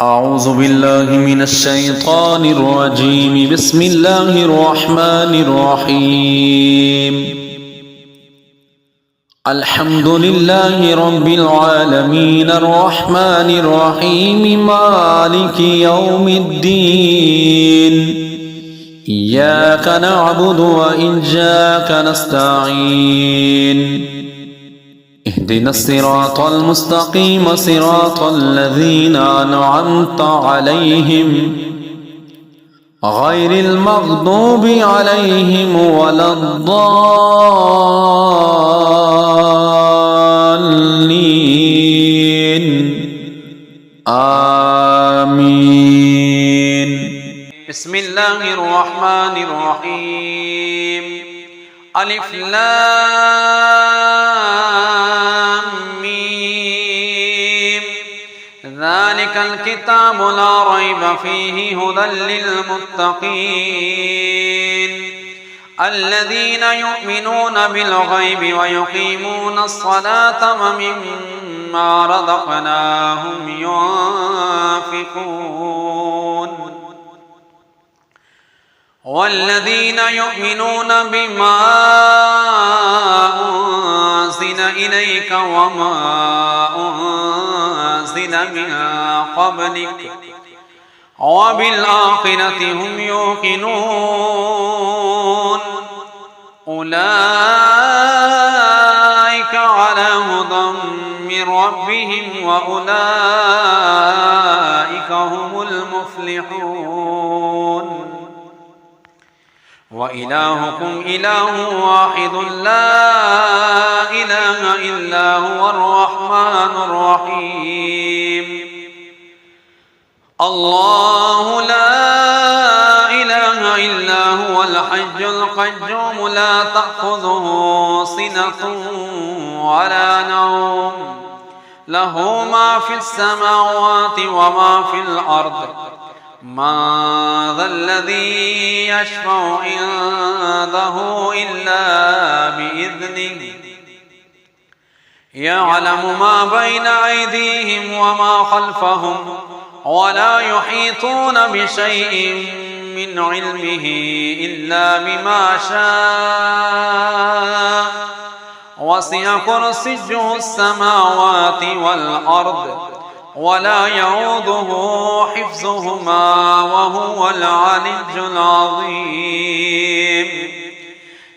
أعوذ بالله من الشيطان الرجيم. بسم الله الرحمن الرحيم. الحمد لله رب العالمين الرحمن الرحيم مالك يوم الدين. إياك نعبد وإياك نستعين. اهدنا الصراط المستقيم صراط الذين أنعمت عليهم غير المغضوب عليهم ولا الضالين. آمين. بسم الله الرحمن الرحيم. ألف لام ميم. ذلك الكتاب لا ريب فيه هدى للمتقين الذين يؤمنون بالغيب ويقيمون الصلاة ومما رزقناهم ينفقون والذين يؤمنون بما أنزل إليك وما أنزل من قبلك وبالآخرة هم يوقنون أولئك على هدى من ربهم وأولئك هم المفلحون. وإلهكم إله واحد لا إله إلا هو الرحمن الرحيم. الله لا إله إلا هو الحي القيوم لا تأخذه سنة ولا نوم له ما في السماوات وما في الأرض. من ذا الذي يشفع عنده إلا بإذنه يعلم ما بين أيديهم وما خلفهم ولا يحيطون بشيء من علمه إلا بما شاء وسع كرسيه السماوات والأرض ولا يعوده حفظهما وهو العلي العظيم.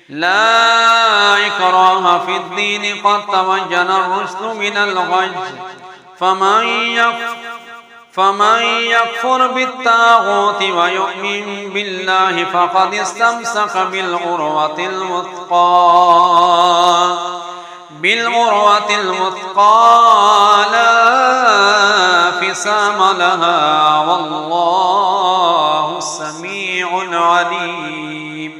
لا إكراه في الدين قد تبين الرشد من الغي فمن يكفر بالطاغوت ويؤمن بالله فقد استمسك بالعروة الوثقى لا انفصام لها والله سميع عليم.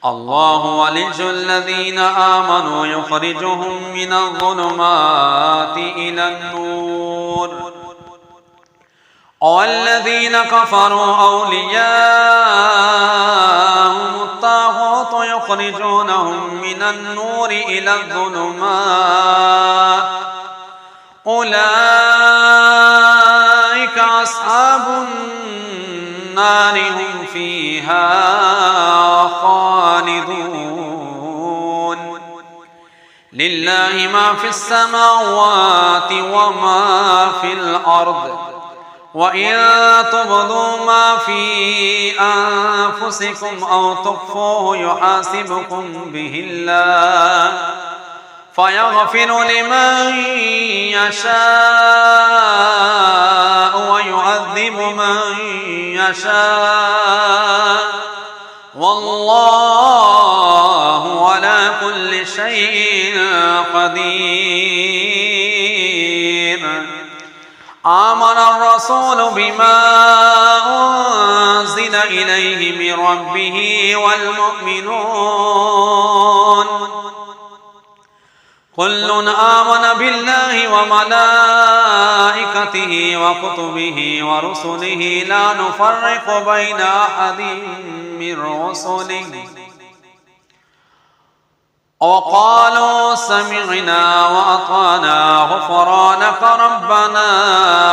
الله ولي الذين آمنوا يخرجهم من الظلمات إلى النور والذين كفروا أولياءهم الطاغوت يخرجونهم من النور إلى الظلمات أولئك أصحاب النار هم فيها خالدون. لله ما في السماوات وما في الأرض وإن تبدوا ما في أنفسكم أو تخفوه يحاسبكم به الله فيغفر لمن يشاء ويعذب من يشاء والله على كل شيء قدير. آمن الرسول بما أنزل إليه من ربه والمؤمنون كل آمن بالله وملائكته وكتبه ورسله لا نفرق بين أحد من رسله وقالوا سمعنا وأطعنا غفرانك ربنا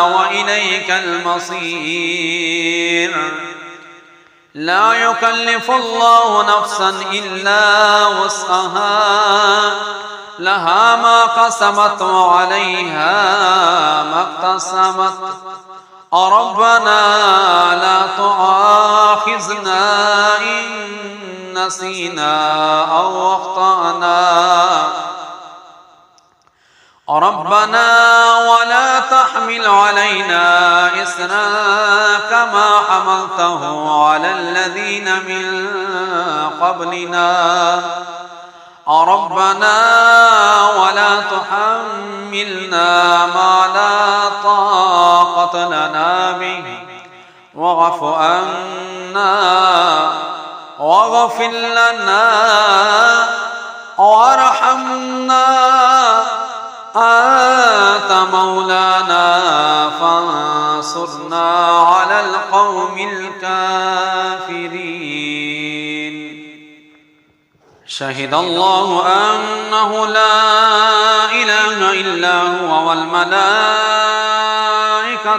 وإليك المصير لا يكلف الله نفسا إلا وسعها لها ما كسبت وعليها ما اكتسبت ربنا لا تؤاخذنا إن نسينا أو أخطأنا ربنا ولا تحمل علينا إصرا كما حملته على الذين من قبلنا ربنا ولا تحملنا ما لا طاقة لنا به واعف عنا واغفر لنا وارحمنا أنت مولانا فانصرنا على القوم الكافرين شهد الله أنه لا إله إلا هو والملائكة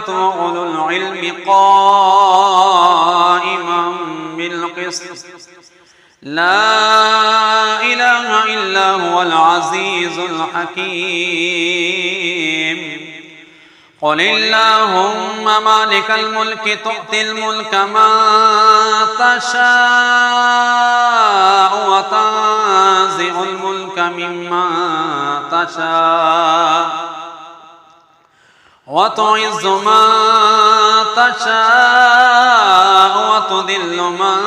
وأولو العلم قائما بالقسط لا إله إلا هو العزيز الحكيم قل اللهم مالك الملك تؤتي الملك من تشاء وتنزع الملك ممن تشاء وتعز من تشاء وتذل من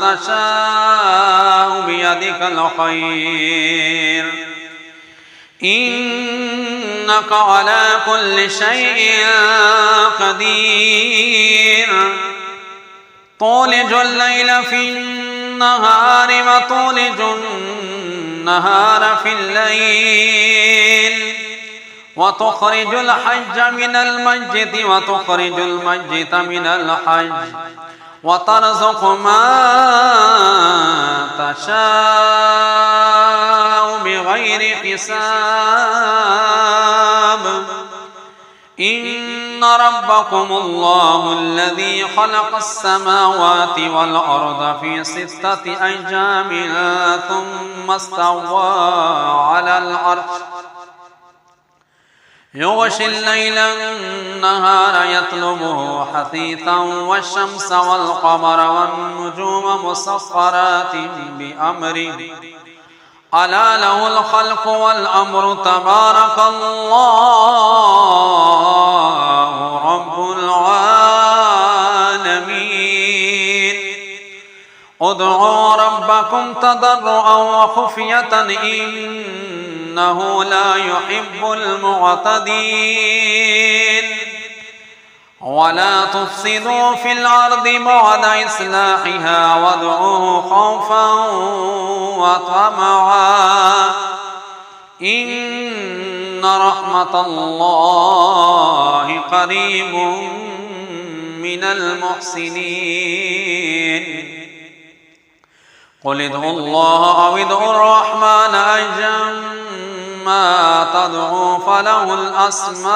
تشاء بيدك الخير إنك على كل شيء قدير تولج الليل في النهار وتولج النهار في الليل وتخرج الحج من المسجد وتخرج المسجد من الحج وترزق من تشاء بغير حساب إن ربكم الله الذي خلق السماوات والأرض في 6 أيام ثم استوى على العرش يغشي الليل النهار يطلبه حثيثا والشمس والقمر والنجوم مسخرات بأمره ألا له الخلق والأمر تبارك الله رب العالمين ادعوا ربكم تضرعا وخفية إنه لا يحب المعتدين ولا تفسدوا في الأرض بعد إصلاحها وادعوه خوفا وطمعا إن رحمة الله قريب من المحسنين قل ادعوا الله أو ادعوا الرحمن أيما تدعوا فله الأسماء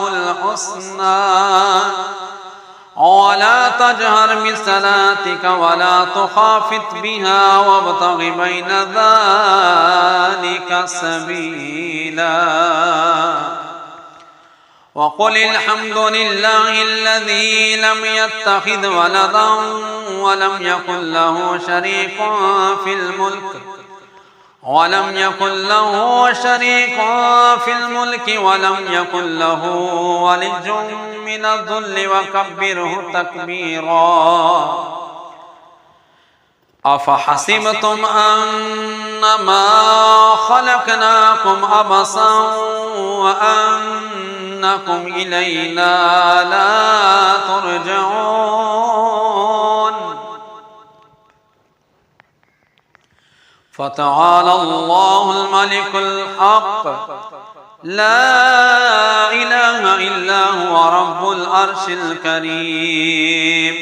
الحسنى ولا تجهر بصلاتك ولا تخافت بها وابتغ بين ذلك سبيلا وقل الحمد لله الذي لم يتخذ ولدا ولم يكن له شريك في الملك ولم يكن له ولي من الذل وكبره تكبيرا أفحسبتم أنما خلقناكم عبثا وأنكم إلينا لا ترجعون فتعالى الله الملك الحق لا إله إلا هو رب العرش الكريم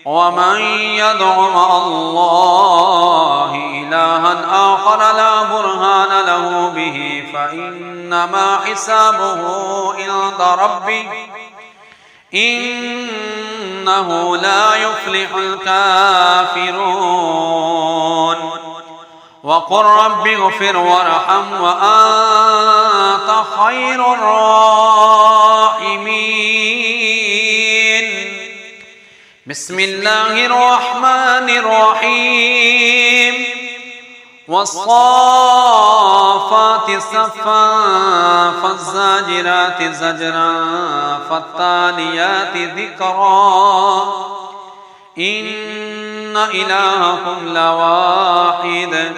ومن يدع مع الله إلها آخر لا برهان له به فإنما حسابه عند عند ربي إنه لا يفلح الكافرون وقل رب اغفر وارحم وأنت خير الراحمين. بسم الله الرحمن الرحيم. والصافات صفا فالزاجرات زجرا فالتاليات ذكرا إن إلهكم لواحد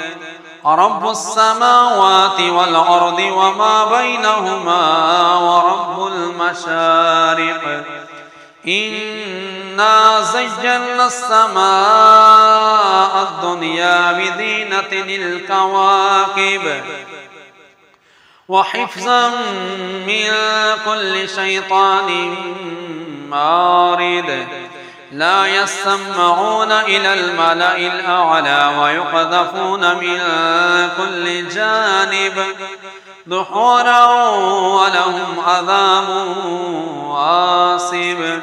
رب السماوات والأرض وما بينهما ورب المشارق إنا زينا السماء الدنيا بزينة الكواكب وحفظا من كل شيطان مارد لا يسمعون إلى الملأ الأعلى ويقذفون من كل جانب دحورا ولهم عذاب واصب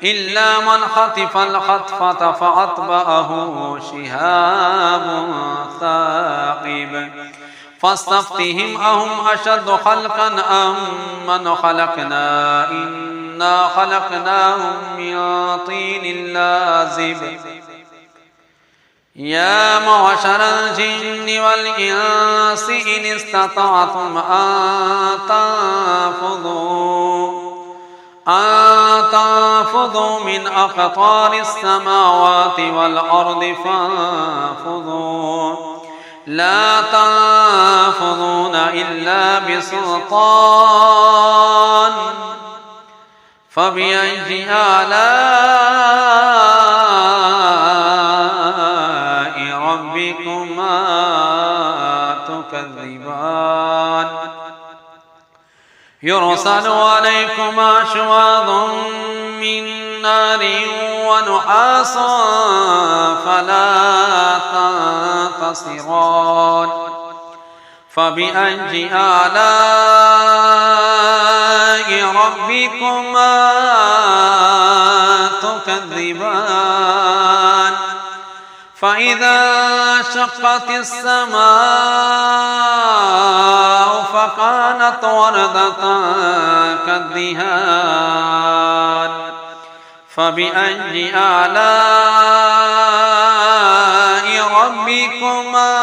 إلا من خطف الخطفة فأتبعه شهاب ثاقب فاستفتهم أهم أشد خلقا أم من خلقنا إنا خلقناهم من طين لازب يا معشر الجن والإنس إن استطعتم أن تنفذوا من أقطار السماوات والأرض فانفذوا لا تنفذون إلا بسلطان فبأي آلاء ربكما تكذبان يرسل عليكما شواظ من نار ونحاس فلا تنتصران فبأي آلاء ربكما تكذبان فإذا شقت السماء فكانت وردة كالدهان فبأي آلاء ربكما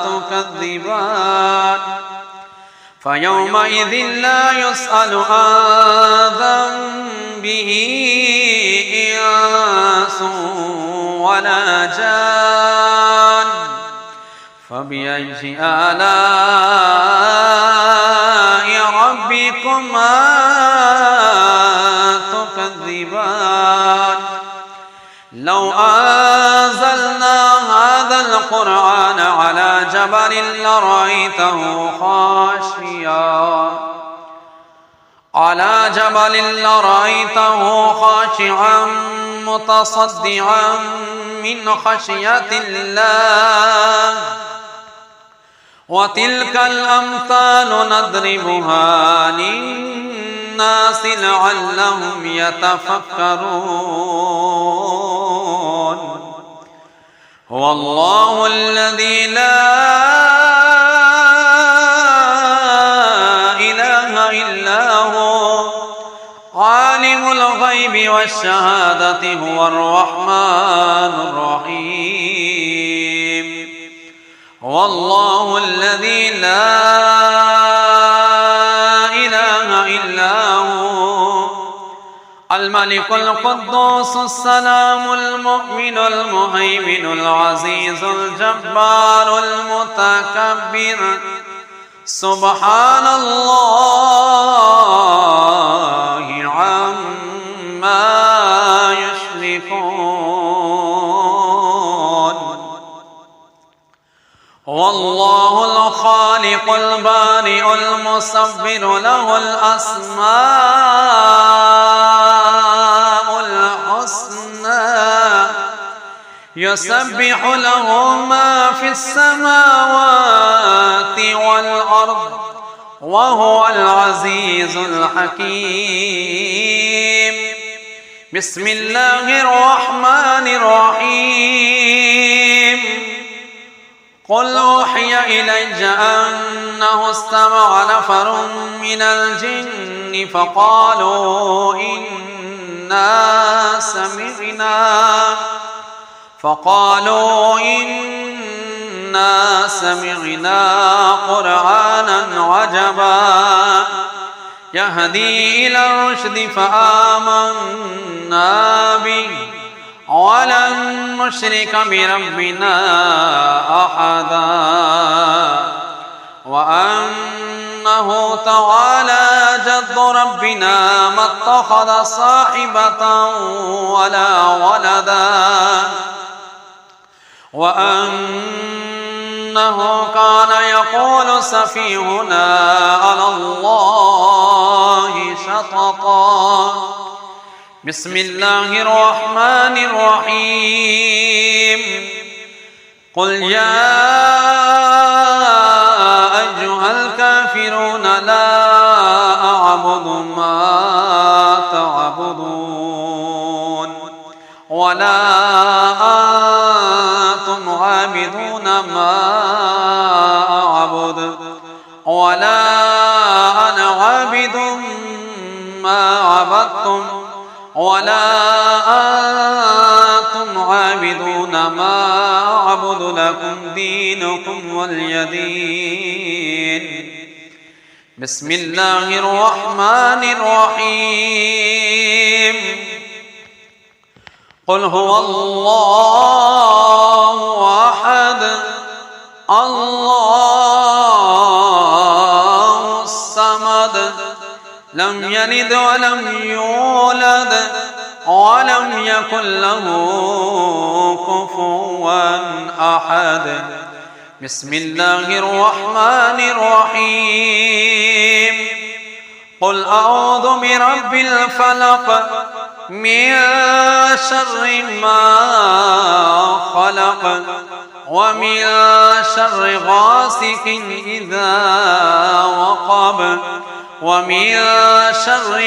تكذبان فيومئذ لا يسأل عن ذنبه إنس ولا جان فبأي آلاء ربكما تكذبان لو أنزلنا هذا القرآن على جبل لرأيته خاشعا متصدعا من خشية الله وتلك الأمثال نضربها للناس لعلهم يتفكرون هو الله الذي لا إله إلا هو عالم الغيب والشهادة هو الرحمن الرحيم هو الله الذي لا إله إلا هو الملك القدوس السلام المؤمن المهيمن العزيز الجبار المتكبر سبحان الله عما يشركون والله الخالق البارئ المصور له الأسماء الحسنى يسبح له ما في السماوات والأرض وهو العزيز الحكيم. بسم الله الرحمن الرحيم. قل أوحي إلي أنه استمع نفر من الجن فقالوا إنا سمعنا قرآنا عجبا يهدي إلى الرشد فآمنا به ولن نشرك بربنا أحدا وأنه تعالى جد ربنا ما اتخذ صاحبة ولا ولدا وأنه كان يقول سفيهنا على الله شططا. بسم الله الرحمن الرحيم. قل يا أيها الكافرون لا أعبد ما تعبدون ولا أنتم عابدون ما أعبد ولا أنا عابد ما عبدتم ولا أنتم عابدون ما أعبد لكم دينكم ولي دين. بسم الله الرحمن الرحيم. قل هو الله أحد الله الصمد لم يلد ولم يولد ولم يكن له كفوا أحد. بسم الله الرحمن الرحيم. قل أعوذ برب الفلق من شر ما خلق ومن شر غاسق إذا وقب ومن شر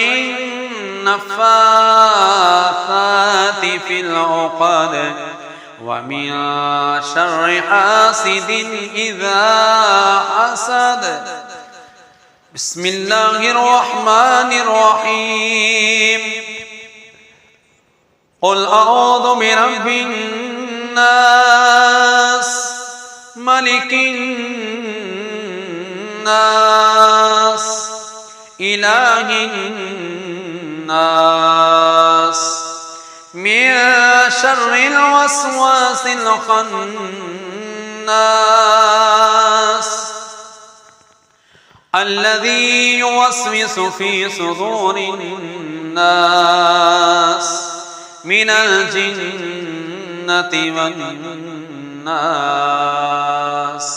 النفاثات في العقد ومن شر حاسد إذا حسد. بسم الله الرحمن الرحيم. قل أعوذ برب الناس ملك الناس إله الناس من شر الوسواس الخناس الذي يوسوس في صدور الناس من الجنة والناس.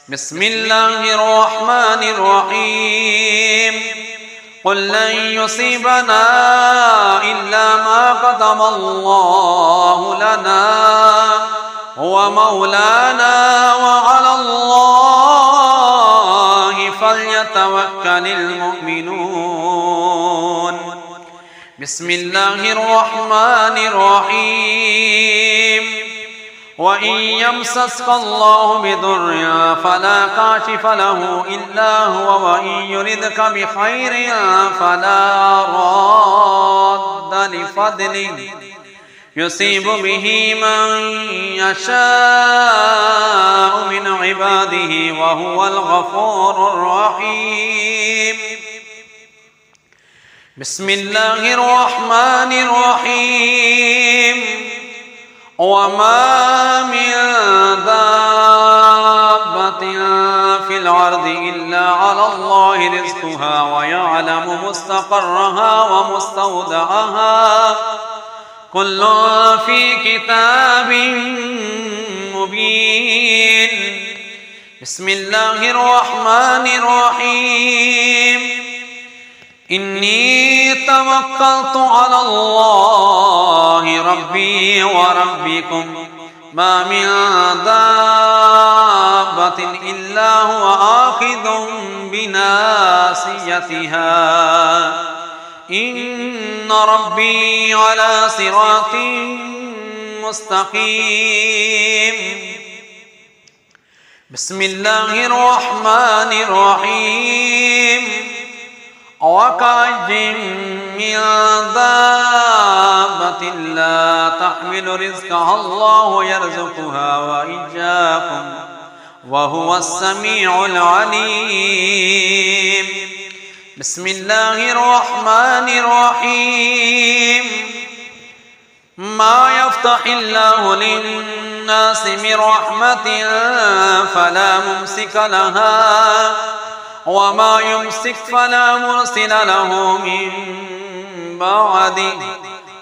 بسم الله الرحمن الرحيم. قل لن يصيبنا إلا ما كتب الله لنا هو مولانا وعلى الله فليتوكل المؤمنون. بسم الله الرحمن الرحيم. وإن يمسسك الله بضر فلا كاشف له إلا هو وإن يردك بخير فلا راد لفضله يصيب به من يشاء من عباده وهو الغفور الرحيم. بسم الله الرحمن الرحيم. وما من دابة في الأرض إلا على الله رزقها ويعلم مستقرها ومستودعها كل في كتاب مبين. بسم الله الرحمن الرحيم. إني توكلت على الله ربي وربكم ما من دابة دابة إلا هو آخذ بناصيتها إن ربي على صراط مستقيم بسم الله الرحمن الرحيم وكأين من دابة لا تحمل رزقها الله يرزقها وإياكم وهو السميع العليم بسم الله الرحمن الرحيم ما يفتح الله للناس من رحمة فلا ممسك لها وما يمسك فلا مرسل له من بعده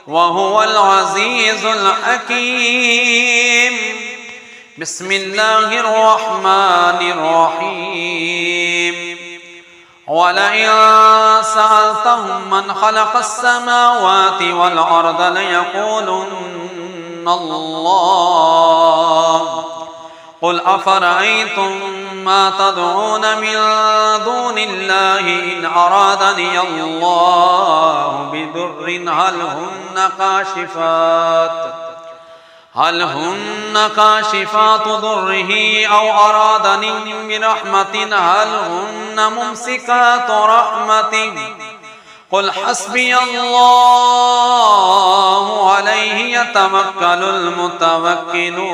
وهو العزيز الحكيم بسم الله الرحمن الرحيم ولئن سألتهم من خلق السماوات والأرض ليقولن الله قل أفرأيتم ما تدعون من دون الله إن أرادني الله بضر هل هن كاشفات ضره أو أرادني برحمة هل هن ممسكات رحمته قل حسبي الله عليه يتوكل المتوكلون